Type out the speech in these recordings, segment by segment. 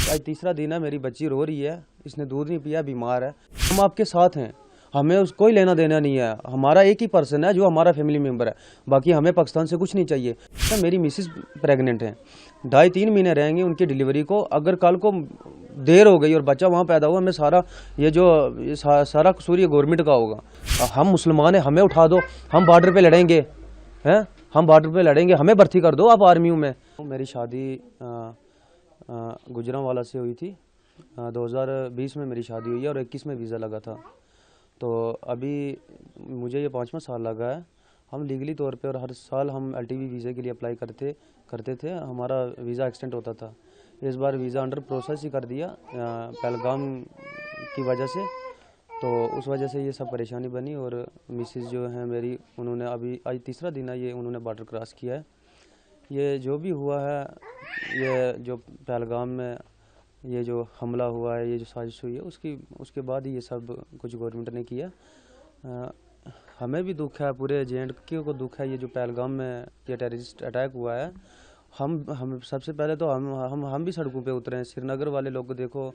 आज तीसरा दिन है, मेरी बच्ची रो रही है, इसने दूध नहीं पिया, बीमार है। हम आपके साथ हैं, हमें उस कोई लेना देना नहीं है। हमारा एक ही पर्सन है जो हमारा फैमिली मेंबर है, बाकी हमें पाकिस्तान से कुछ नहीं चाहिए। मेरी मिसेस प्रेग्नेंट है, 2.5-3 महीने रहेंगे उनकी डिलीवरी को। अगर कल को देर हो गई और बच्चा वहाँ पैदा हुआ, हमें सारा सारा कसूर ये गवर्नमेंट का होगा। हम मुसलमान हैं, हमें उठा दो, हम बॉर्डर पे लड़ेंगे, हैं, हम बॉर्डर पे लड़ेंगे, हमें भर्ती कर दो आप आर्मी में। मेरी शादी गुजरांवाला से हुई थी। 2020 में मेरी शादी हुई है और 21 में वीज़ा लगा था। तो अभी मुझे ये 5वां साल लगा है। हम लीगली तौर पे और हर साल हम LTV वीज़े के लिए अप्लाई करते थे, हमारा वीज़ा एक्सटेंड होता था। इस बार वीज़ा अंडर प्रोसेस ही कर दिया पहलगाम की वजह से, तो उस वजह से ये सब परेशानी बनी। और मिसेस जो है मेरी, उन्होंने अभी आज तीसरा दिन है ये, उन्होंने बॉर्डर क्रॉस किया है। ये जो भी हुआ है, ये जो पहलगाम में ये जो हमला हुआ है, ये जो साजिश हुई है, उसके बाद ही ये सब कुछ गवर्नमेंट ने किया। हमें भी दुख है, पूरे JNK को दुख है। ये जो पहलगाम में ये टेररिस्ट अटैक हुआ है, हम सबसे पहले तो हम भी सड़कों पे उतरे हैं। श्रीनगर वाले लोग देखो,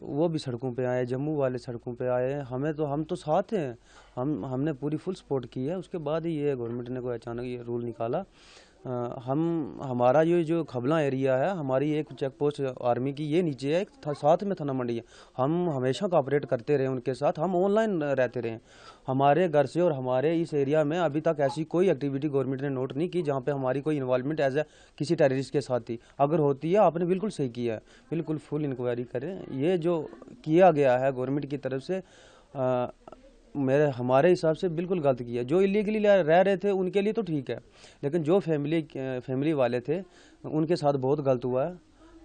वो भी सड़कों पे आए, जम्मू वाले सड़कों पे आए। हम तो साथ हैं, हमने पूरी फुल सपोर्ट की है। उसके बाद ही ये गवर्नमेंट ने कोई अचानक ये रूल निकाला। हमारा ये जो खबला एरिया है, हमारी एक चेक पोस्ट आर्मी की ये नीचे है, साथ में थाना मंडी है। हम हमेशा कोऑपरेट करते रहे उनके साथ, हम ऑनलाइन रहते रहे। हमारे घर से और हमारे इस एरिया में अभी तक ऐसी कोई एक्टिविटी गवर्नमेंट ने नोट नहीं की जहाँ पे हमारी कोई इन्वॉल्वमेंट एज ए किसी टेररिस्ट के साथ थी। अगर होती है, आपने बिल्कुल सही किया है, बिल्कुल फुल इंक्वायरी करें। ये जो किया गया है गवर्नमेंट की तरफ से, हमारे हिसाब से बिल्कुल गलत किया। जो इलीगली रह रहे थे उनके लिए तो ठीक है, लेकिन जो फैमिली वाले थे उनके साथ बहुत गलत हुआ है।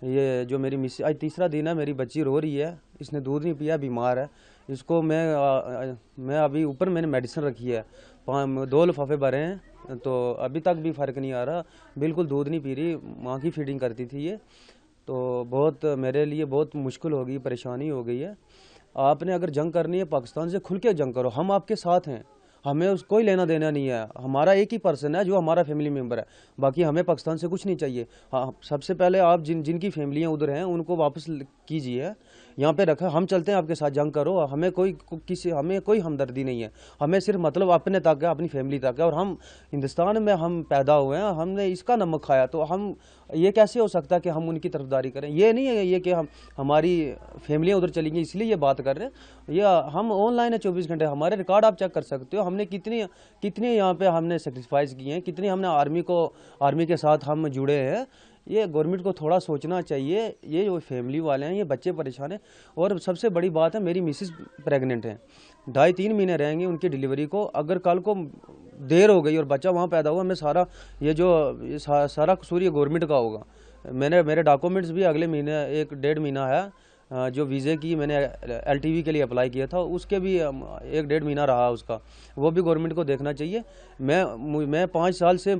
ये जो मेरी मिस, आज तीसरा दिन है, मेरी बच्ची रो रही है, इसने दूध नहीं पिया, बीमार है। इसको मैं अभी ऊपर मैंने मेडिसिन रखी है, 2 लिफाफे भरे हैं, तो अभी तक भी फ़र्क नहीं आ रहा, बिल्कुल दूध नहीं पी रही। माँ की फीडिंग करती थी ये, तो बहुत मेरे लिए बहुत मुश्किल हो गई, परेशानी हो गई है। आपने अगर जंग करनी है पाकिस्तान से, खुल के जंग करो, हम आपके साथ हैं, हमें उस कोई लेना देना नहीं है। हमारा एक ही पर्सन है जो हमारा फैमिली मेंबर है, बाकी हमें पाकिस्तान से कुछ नहीं चाहिए। हाँ, सबसे पहले आप जिनकी फैमिलियाँ उधर हैं उनको वापस कीजिए, यहाँ पे रखा। हम चलते हैं आपके साथ, जंग करो, हमें कोई हमदर्दी नहीं है। हमें सिर्फ मतलब अपने तक है, अपनी फैमिली तक है। और हम हिंदुस्तान में हम पैदा हुए हैं, हमने इसका नमक खाया, तो हम ये कैसे हो सकता है कि हम उनकी तरफदारी करें। ये नहीं है ये कि हमारी फैमिलियाँ उधर चली गई इसलिए ये बात कर रहे हैं। या हम ऑनलाइन है 24 घंटे, हमारे रिकॉर्ड आप चेक कर सकते हो। हमने कितनी यहाँ पे हमने सेक्रीफाइस किए हैं, कितनी हमने आर्मी के साथ हम जुड़े हैं। ये गवर्नमेंट को थोड़ा सोचना चाहिए। ये जो फैमिली वाले हैं, ये बच्चे परेशान हैं। और सबसे बड़ी बात है, मेरी मिसेस प्रेग्नेंट है, 2.5-3 महीने रहेंगे उनकी डिलीवरी को। अगर कल को देर हो गई और बच्चा वहाँ पैदा हुआ, हमें सारा कसूर ये गवर्नमेंट का होगा। मेरे डॉक्यूमेंट्स भी अगले महीने 1-1.5 महीना है। जो वीज़े की मैंने LTV के लिए अप्लाई किया था, उसके भी 1-1.5 महीना रहा उसका, वो भी गवर्नमेंट को देखना चाहिए। मैं 5 साल से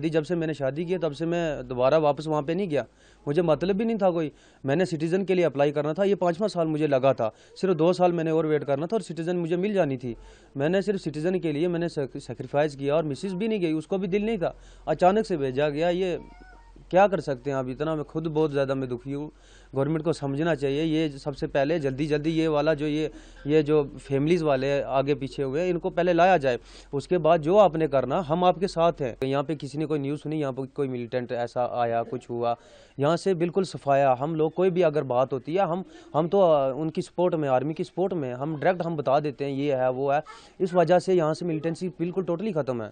जब से मैंने शादी की तब से मैं दोबारा वापस वहाँ पे नहीं गया। मुझे मतलब भी नहीं था कोई। मैंने सिटीज़न के लिए अप्लाई करना था, ये 5वां साल मुझे लगा था। सिर्फ 2 साल मैंने और वेट करना था और सिटीज़न मुझे मिल जानी थी। मैंने सिर्फ सिटीज़न के लिए मैंने सेक्रीफाइस किया, और मिसिस भी नहीं गई, उसको भी दिल नहीं था, अचानक से भेजा गया। ये क्या कर सकते हैं आप, इतना मैं खुद बहुत ज़्यादा मैं दुखी हूँ। गवर्नमेंट को समझना चाहिए। ये सबसे पहले जल्दी ये वाला जो ये जो फैमिलीज़ वाले आगे पीछे हुए हैं, इनको पहले लाया जाए। उसके बाद जो आपने करना, हम आपके साथ हैं। यहाँ पे किसी ने कोई न्यूज़ सुनी, यहाँ पे कोई मिलिटेंट ऐसा आया, कुछ हुआ, यहाँ से बिल्कुल सफाया। हम लोग कोई भी अगर बात होती है, हम तो उनकी सपोर्ट में, आर्मी की सपोर्ट में, हम डायरेक्ट हम बता देते हैं ये है वो है। इस वजह से यहाँ से मिलिटेंसी बिल्कुल टोटली ख़त्म है।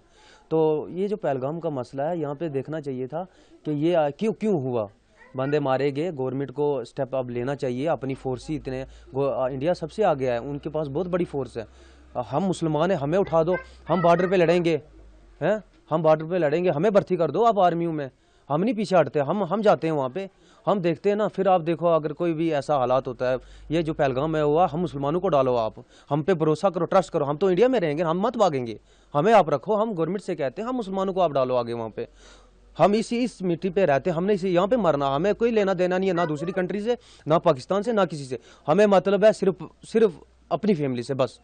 तो ये जो पहलगाम का मसला है, यहाँ पे देखना चाहिए था कि ये क्यों हुआ, बंदे मारे गए। गवर्नमेंट को स्टेप अब लेना चाहिए। अपनी फोर्स ही इंडिया सबसे आगे है, उनके पास बहुत बड़ी फोर्स है। हम मुसलमान हैं, हमें उठा दो, हम बॉर्डर पे लड़ेंगे, हैं, हम बॉर्डर पे लड़ेंगे, हमें भर्ती कर दो आप आर्मी में। हम नहीं पीछे हटते, हम जाते हैं वहाँ पे, हम देखते हैं ना। फिर आप देखो, अगर कोई भी ऐसा हालात होता है, ये जो पहलगाम में हुआ, हम मुसलमानों को डालो, आप हम पे भरोसा करो, ट्रस्ट करो। हम तो इंडिया में रहेंगे, हम मत भागेंगे, हमें आप रखो। हम गवर्नमेंट से कहते हैं, हम मुसलमानों को आप डालो आगे वहाँ पे। हम इस मिट्टी पे रहते हैं, हमने यहाँ पे मरना, हमें कोई लेना देना नहीं है, ना दूसरी कंट्री से, ना पाकिस्तान से, ना किसी से। हमें मतलब है सिर्फ अपनी फैमिली से बस।